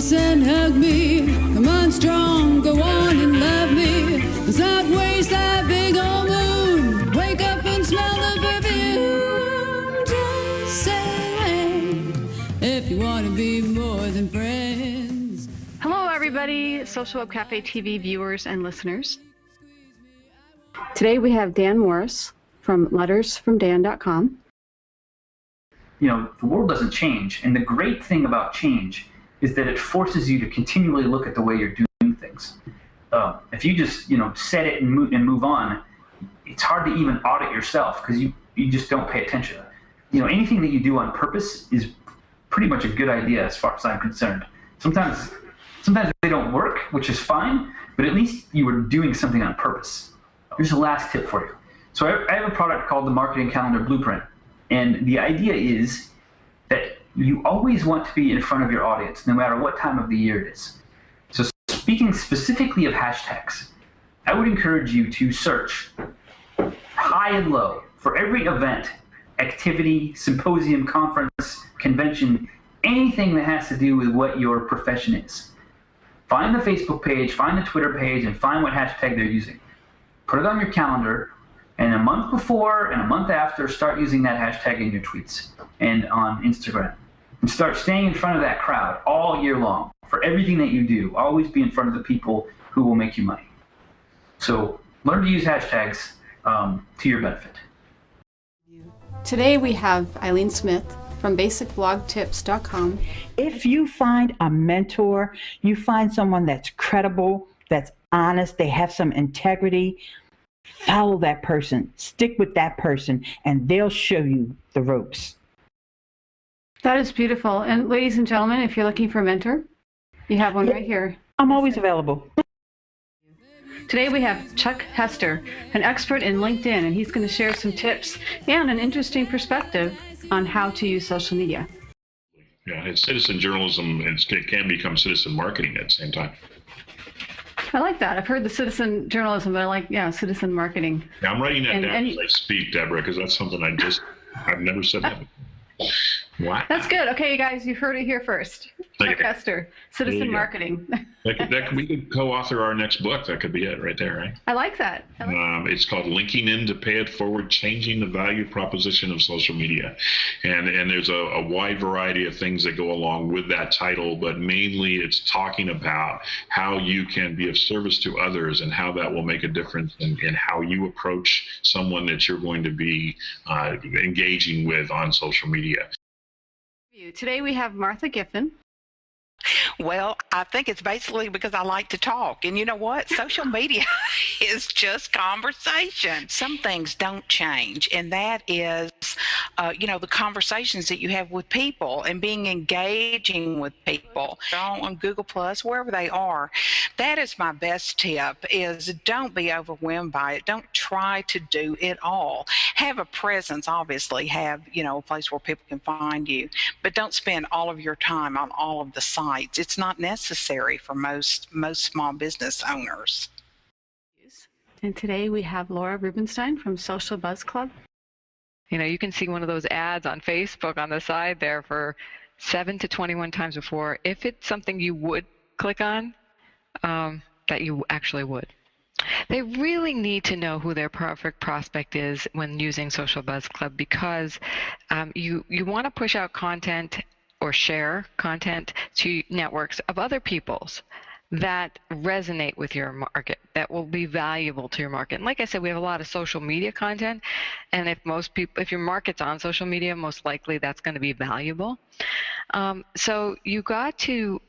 kiss and hug me. Come on strong, go on and love me. Sideways that big old moon. Wake up and smell the perfume. Just say if you want to be more than friends. Hello everybody, Social Web Cafe TV viewers and listeners. Today we have Dan Morris from lettersfromdan.com. You know, the world doesn't change, and the great thing about change is that it forces you to continually look at the way you're doing things. If you just, set it and move on, it's hard to even audit yourself because you just don't pay attention. Anything that you do on purpose is pretty much a good idea as far as I'm concerned. Sometimes they don't work, which is fine, but at least you were doing something on purpose. Here's the last tip for you. So I have a product called the Marketing Calendar Blueprint. And the idea is that you always want to be in front of your audience, no matter what time of the year it is. So speaking specifically of hashtags, I would encourage you to search high and low for every event, activity, symposium, conference, convention, anything that has to do with what your profession is. Find the Facebook page, find the Twitter page, and find what hashtag they're using. Put it on your calendar. And a month before and a month after, start using that hashtag in your tweets and on Instagram. And start staying in front of that crowd all year long. For everything that you do, always be in front of the people who will make you money. So learn to use hashtags to your benefit. Today we have Ileane Smith from basicblogtips.com. If you find a mentor, you find someone that's credible, that's honest, they have some integrity, follow that person, stick with that person, and they'll show you the ropes. That is beautiful. And ladies and gentlemen, if you're looking for a mentor, you have one right here. I'm always available. Today we have Chuck Hester, an expert in LinkedIn, and he's going to share some tips and an interesting perspective on how to use social media. Yeah, it's citizen journalism, and it can become citizen marketing at the same time. I like that. I've heard the citizen journalism, but I like, citizen marketing. Yeah, I'm writing that down as I speak, Deborah, because that's something I've never said that before. Wow. That's good. Okay, you guys, you've heard it here first. Chuck Hester, citizen marketing. We could co-author our next book. That could be it right there, right? I like that. It's called Linking In to Pay It Forward, Changing the Value Proposition of Social Media. And there's a wide variety of things that go along with that title, but mainly it's talking about how you can be of service to others and how that will make a difference in how you approach someone that you're going to be engaging with on social media. Today we have Martha Giffen. Well, I think it's basically because I like to talk. And you know what? Social media is just conversation. Some things don't change, and that is, the conversations that you have with people and being engaging with people on Google Plus, wherever they are. That is my best tip, is don't be overwhelmed by it. Don't try to do it all. Have a presence, obviously. Have, a place where people can find you. But don't spend all of your time on all of the sites. It's not necessary for most small business owners. And today we have Laura Rubinstein from Social Buzz Club. You can see one of those ads on Facebook on the side there for 7 to 21 times before. If it's something you would click on, that you actually would. They really need to know who their perfect prospect is when using Social Buzz Club, because you want to push out content or share content to networks of other people's that resonate with your market, that will be valuable to your market. And like I said, we have a lot of social media content, and if your market's on social media, most likely that's going to be valuable. So you got to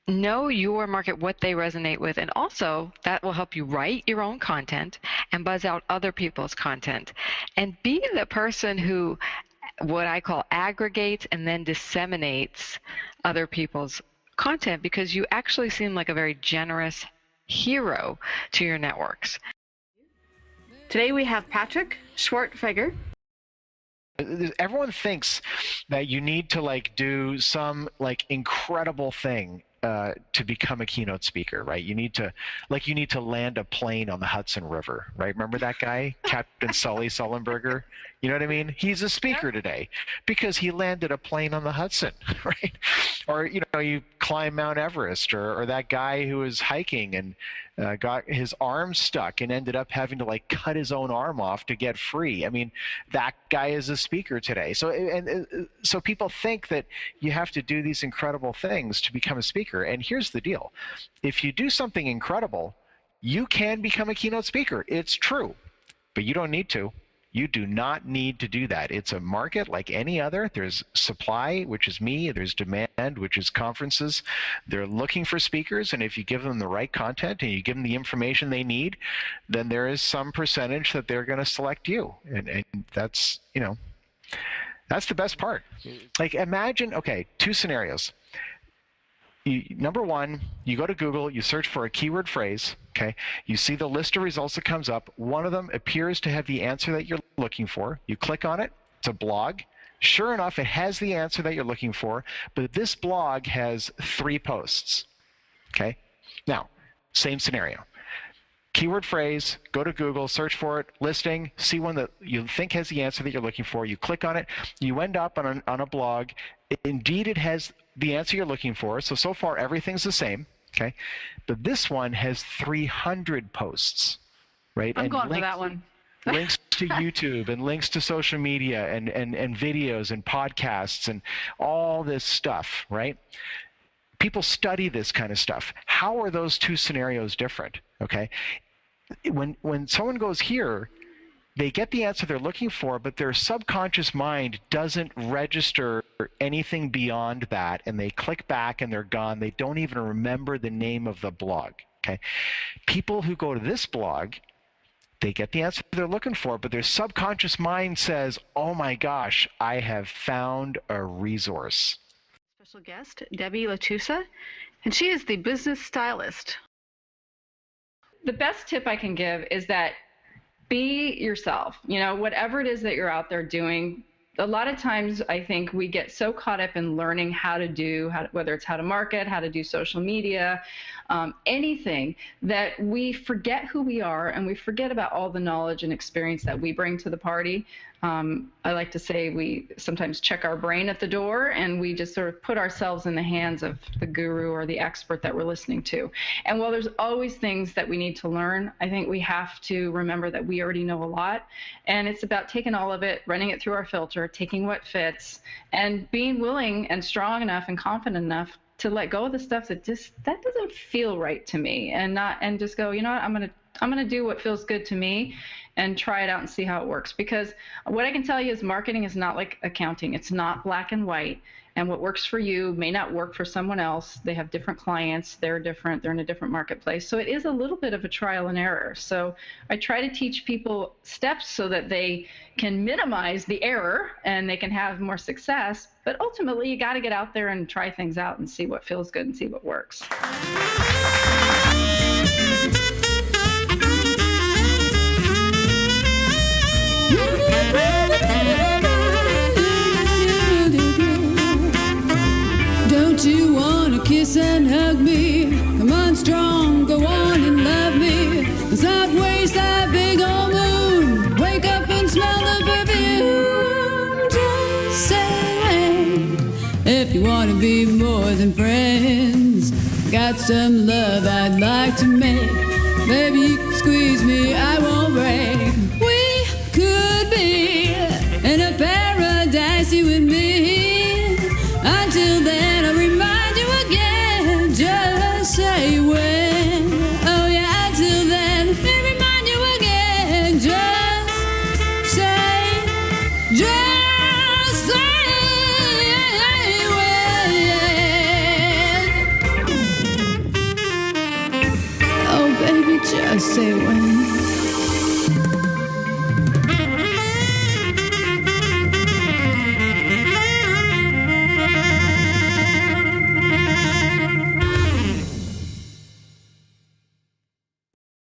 know your market, what they resonate with, and also that will help you write your own content and buzz out other people's content. And be the person who, what I call, aggregates and then disseminates other people's content, because you actually seem like a very generous hero to your networks. Today we have Patrick Schwerdtfeger. Everyone thinks that you need to do some incredible thing to become a keynote speaker, right? You need to land a plane on the Hudson River, right? Remember that guy, Captain Sully Sullenberger? You know what I mean? He's a speaker today because he landed a plane on the Hudson, right? Or, you know, you climb Mount Everest, or that guy who was hiking and got his arm stuck and ended up having to like cut his own arm off to get free. I mean, that guy is a speaker today. So people think that you have to do these incredible things to become a speaker. And here's the deal. If you do something incredible, you can become a keynote speaker. It's true, but you don't need to. You do not need to do that. It's a market like any other. There's supply, which is me. There's demand, which is conferences. They're looking for speakers, and if you give them the right content and you give them the information they need, then there is some percentage that they're going to select you. And that's, you know, that's the best part. Like imagine, okay, two scenarios. Number one, you go to Google, you search for a keyword phrase, okay? You see the list of results that comes up. One of them appears to have the answer that you're looking for. You click on it, it's a blog. Sure enough, it has the answer that you're looking for, but this blog has 3 posts, okay? Now, same scenario. Keyword phrase, go to Google, search for it, listing, see one that you think has the answer that you're looking for. You click on it, you end up on a blog. Indeed, it has the answer you're looking for. So far, everything's the same, okay? But this one has 300 posts, right? I'm and going for that one. Links to YouTube and links to social media and videos and podcasts and all this stuff, right? People study this kind of stuff. How are those two scenarios different, okay? When someone goes here, they get the answer they're looking for, but their subconscious mind doesn't register anything beyond that, and they click back and they're gone. They don't even remember the name of the blog, okay? People who go to this blog, they get the answer they're looking for, but their subconscious mind says, oh my gosh, I have found a resource. Special guest, Debbie LaChusa, and she is the business stylist. The best tip I can give is that be yourself. You know, whatever it is that you're out there doing, a lot of times I think we get so caught up in learning how to do, whether it's how to market, how to do social media, anything, that we forget who we are and we forget about all the knowledge and experience that we bring to the party. I like to say we sometimes check our brain at the door and we just sort of put ourselves in the hands of the guru or the expert that we're listening to. And while there's always things that we need to learn, I think we have to remember that we already know a lot. And it's about taking all of it, running it through our filter, taking what fits, and being willing and strong enough and confident enough to let go of the stuff that doesn't feel right to me, and just go, you know what, I'm gonna do what feels good to me and try it out and see how it works. Because what I can tell you is marketing is not like accounting. It's not black and white. And what works for you may not work for someone else. They have different clients. They're different. They're in a different marketplace. So it is a little bit of a trial and error. So I try to teach people steps so that they can minimize the error and they can have more success. But ultimately, you got to get out there and try things out and see what feels good and see what works. Don't you wanna kiss and hug me? Come on strong, go on and love me. Let's not waste that big old moon. Wake up and smell the perfume. Just say, if you wanna be more than friends, got some love I'd like to make. Maybe you can squeeze me, I won't break. We could be in a paradise, you and me.